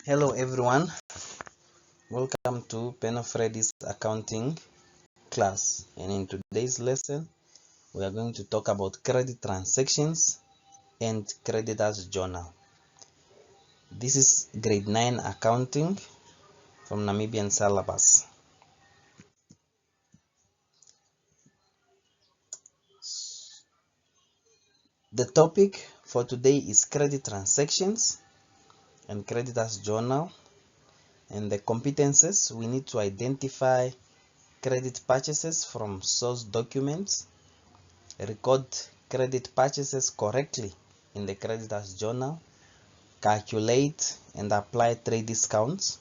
Hello everyone, welcome to Peno Freddy's accounting class, and in today's lesson we are going to talk about credit transactions and creditors journal. This is grade 9 accounting from Namibian syllabus. The topic for today is credit transactions and creditors journal, and the competences: we need to identify credit purchases from source documents, record credit purchases correctly in the creditors journal, calculate and apply trade discounts,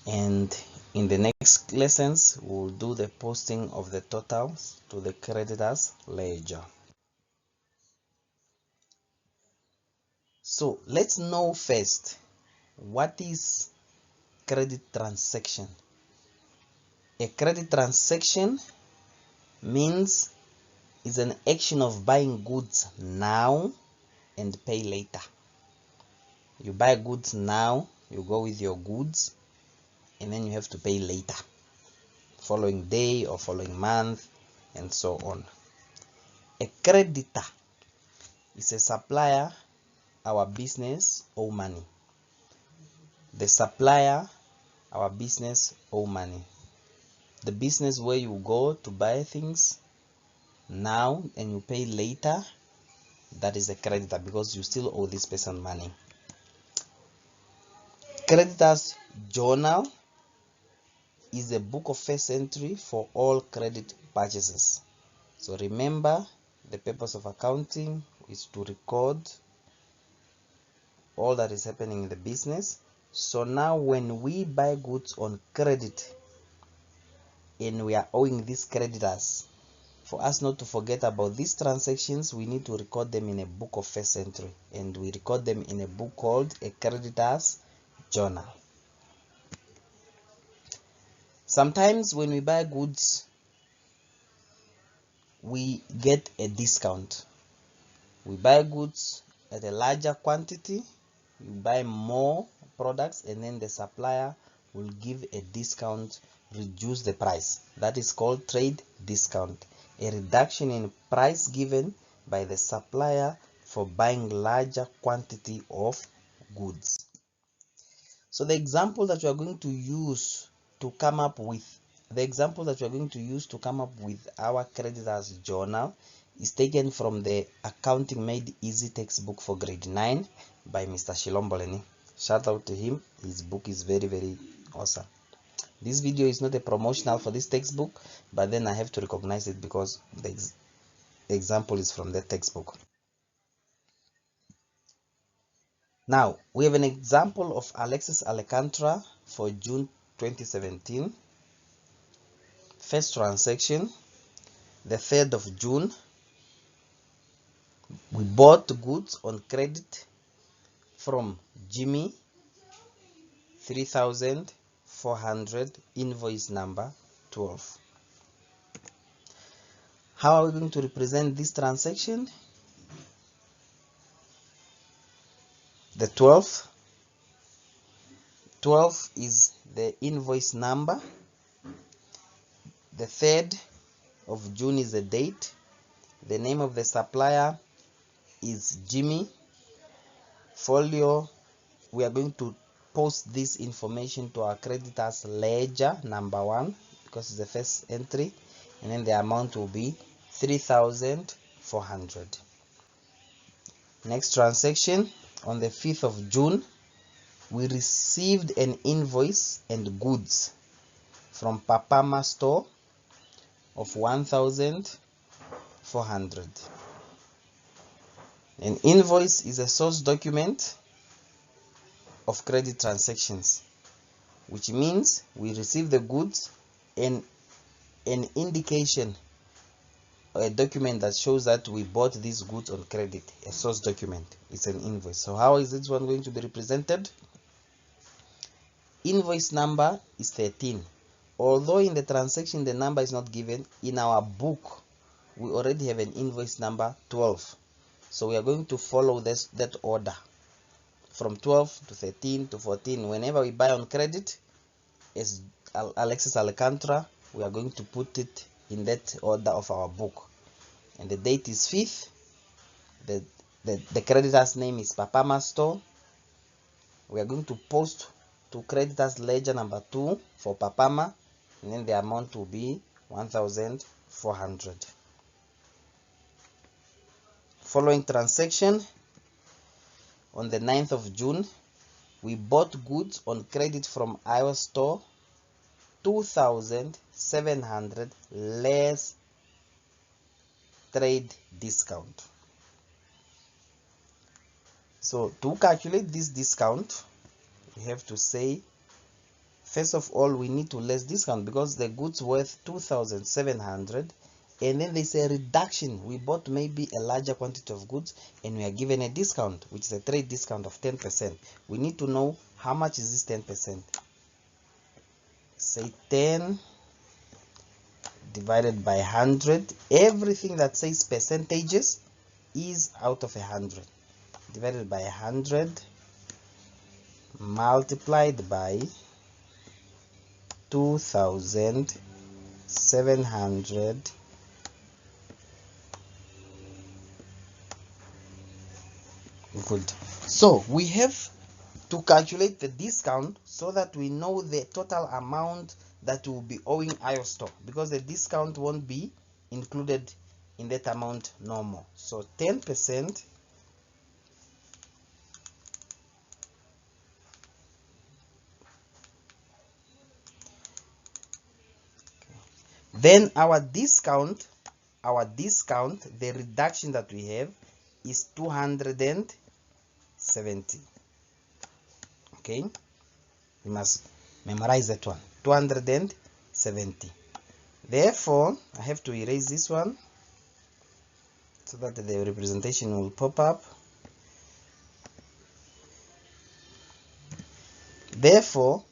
and in the next lessons we'll do the posting of the totals to the creditors ledger. So let's know first, what is credit transaction? A credit transaction means it's an action of buying goods now and pay later. You buy goods now, you go with your goods, and then you have to pay later, following day or following month, and so on. A creditor is a supplier our business owe money. The supplier our business owe money. The business where you go to buy things now and you pay later, that is a creditor, because you still owe this person money. Creditors journal is a book of first entry for all credit purchases. So remember, the purpose of accounting is to record all that is happening in the business. So now when we buy goods on credit and we are owing these creditors, for us not to forget about these transactions, we need to record them in a book of first entry, and we record them in a book called a creditors journal. Sometimes when we buy goods, we get a discount. We buy goods at a larger quantity, you buy more products, and then the supplier will give a discount, reduce the price. That is called trade discount, a reduction in price given by the supplier for buying larger quantity of goods. So the example that we are going to use to come up with our creditors journal is taken from the Accounting Made Easy textbook for grade 9 by Mr. Shilomboleni. Shout out to him. His book is very awesome. This video is not a promotional for this textbook, but then I have to recognize it because the example is from the textbook. Now we have an example of Alexis Alcantara for June 2017. First transaction, the 3rd of June, we bought goods on credit from Jimmy, 3,400, invoice number 12. How are we going to represent this transaction? The 12 is the invoice number. The 3rd of June is the date. The name of the supplier is Jimmy. Folio, we are going to post this information to our creditors ledger number 1 because it's the first entry, and then the amount will be 3,400. Next transaction, on the 5th of June, we received an invoice and goods from Papama store of 1,400. An invoice is a source document of credit transactions, which means we receive the goods and an indication, a document that shows that we bought these goods on credit. A source document is an invoice. So how is this one going to be represented? Invoice number is 13. Although in the transaction the number is not given, in our book we already have an invoice number 12. So we are going to follow that order. from 12 to 13 to 14. Whenever we buy on credit as Alexis Alcantara, we are going to put it in that order of our book, and the date is 5th. The creditor's name is Papama Store. We are going to post to creditors ledger number 2 for Papama, and then the amount will be 1,400. Following transaction, on the 9th of June, we bought goods on credit from our store, 2,700 less trade discount. So to calculate this discount, we have to say, first of all, we need to less discount because the goods worth 2,700, and then there's a reduction. We bought maybe a larger quantity of goods and we are given a discount, which is a trade discount of 10%. We need to know how much is this 10%. Say 10 divided by 100. Everything that says percentages is out of 100. Divided by 100 multiplied by 2,700 good. So we have to calculate the discount so that we know the total amount that will be owing IOStore, because the discount won't be included in that amount no more. So 10%. Then our discount, the reduction that we have is 270. Okay, we must memorize that one, 270. Therefore, I have to erase this one so that the representation will pop up. Therefore,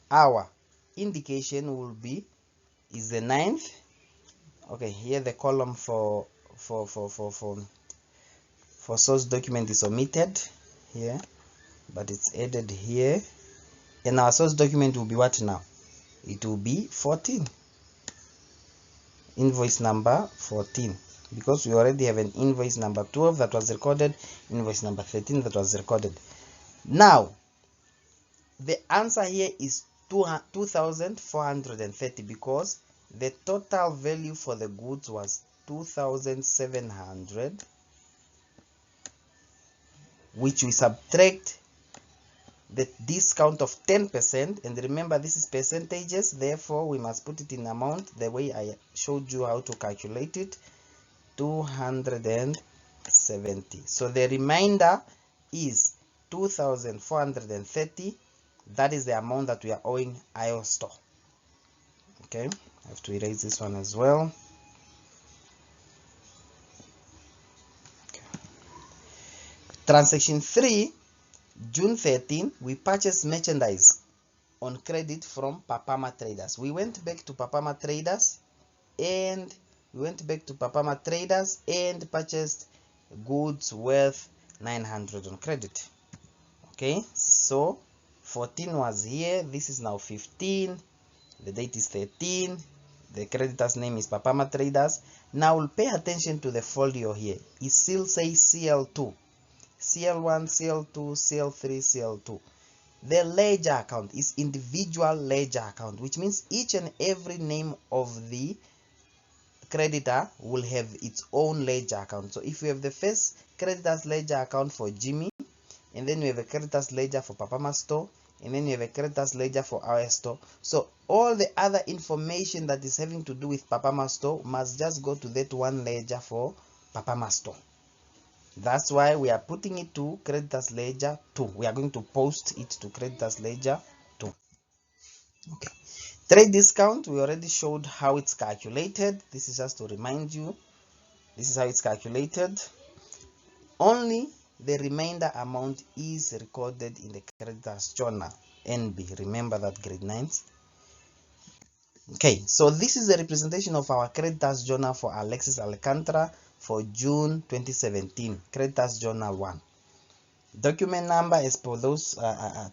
our indication will be is the 9th. Okay, here the column for source document is omitted here, but it's added here, and our source document will be what now? It will be 14, invoice number 14, because we already have an invoice number 12 that was recorded, invoice number 13 that was recorded. Now the answer here is 2,430 because the total value for the goods was 2,700, which we subtract the discount of 10%, and remember this is percentages, therefore we must put it in amount the way I showed you how to calculate it, 270. So the remainder is 2,430. That is the amount that we are owing IOStore. Okay, I have to erase this one as well. Okay. Transaction 3, June 13, we purchased merchandise on credit from Papama Traders. We went back to Papama Traders and purchased goods worth 900 on credit. Okay, so 14 was here, this is now 15, the date is 13, the creditor's name is Papama Traders. Now we'll pay attention to the folio here. It still says CL2, CL1, CL2, CL3, CL2. The ledger account is individual ledger account, which means each and every name of the creditor will have its own ledger account. So if you have the first creditor's ledger account for Jimmy, and then you have a creditor's ledger for Papama Store, and then you have a creditor's ledger for our store, so all the other information that is having to do with Papama Store must just go to that one ledger for Papama Store. That's why we are putting it to creditors ledger 2. We are going to post it to creditors ledger 2. Okay, trade discount, we already showed how it's calculated. This is just to remind you, this is how it's calculated. Only the remainder amount is recorded in the creditors journal, NB. Remember that, grade 9s. Okay, so this is the representation of our creditors journal for Alexis Alcantara for June 2017, creditors journal 1. Document number is for those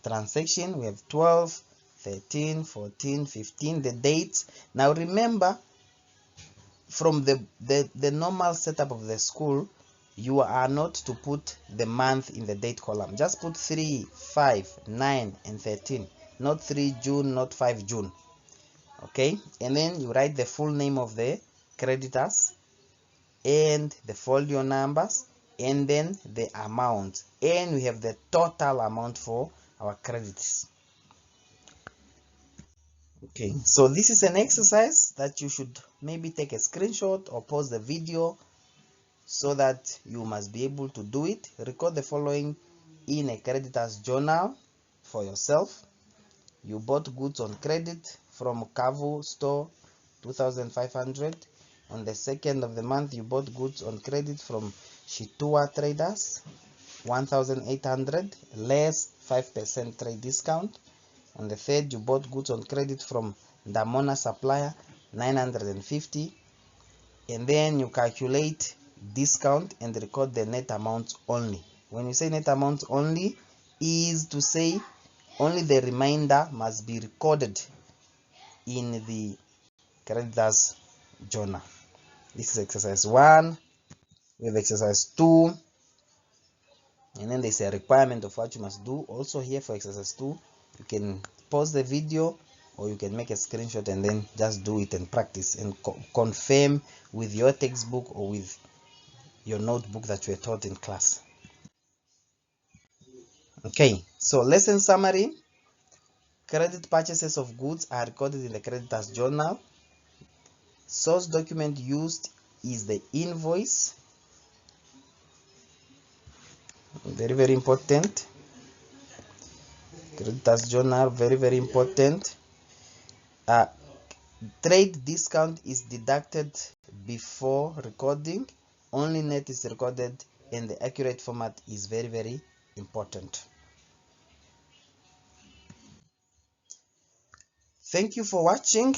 transaction. We have 12, 13, 14, 15, the dates. Now remember, from the normal setup of the school, you are not to put the month in the date column. Just put 3, 5, 9 and 13, not 3 June, not 5 June. Okay, and then you write the full name of the creditors and the folio numbers and then the amount, and we have the total amount for our credits. Okay, so this is an exercise that you should maybe take a screenshot or pause the video so that you must be able to do it. Record the following in a creditor's journal for yourself. You bought goods on credit from Kavu store, 2,500. On the 2nd of the month, you bought goods on credit from Shitua Traders, 1,800, less 5% trade discount. On the 3rd, you bought goods on credit from Damona Supplier, 950. And then you calculate discount and record the net amount only. When you say net amount only, is to say only the remainder must be recorded in the creditor's journal. This is exercise 1. We have exercise 2, and then there's a requirement of what you must do. Also here for exercise 2, you can pause the video or you can make a screenshot and then just do it and practice and confirm with your textbook or with your notebook that you were taught in class. Okay, so lesson summary. Credit purchases of goods are recorded in the creditor's journal. Source document used is the invoice. Very, very important. Creditor's journal, very, very important. Trade discount is deducted before recording. Only net is recorded, and the accurate format is very, very important. Thank you for watching,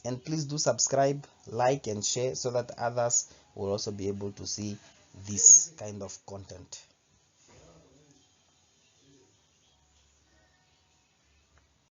and please do subscribe, like and share so that others will also be able to see this kind of content.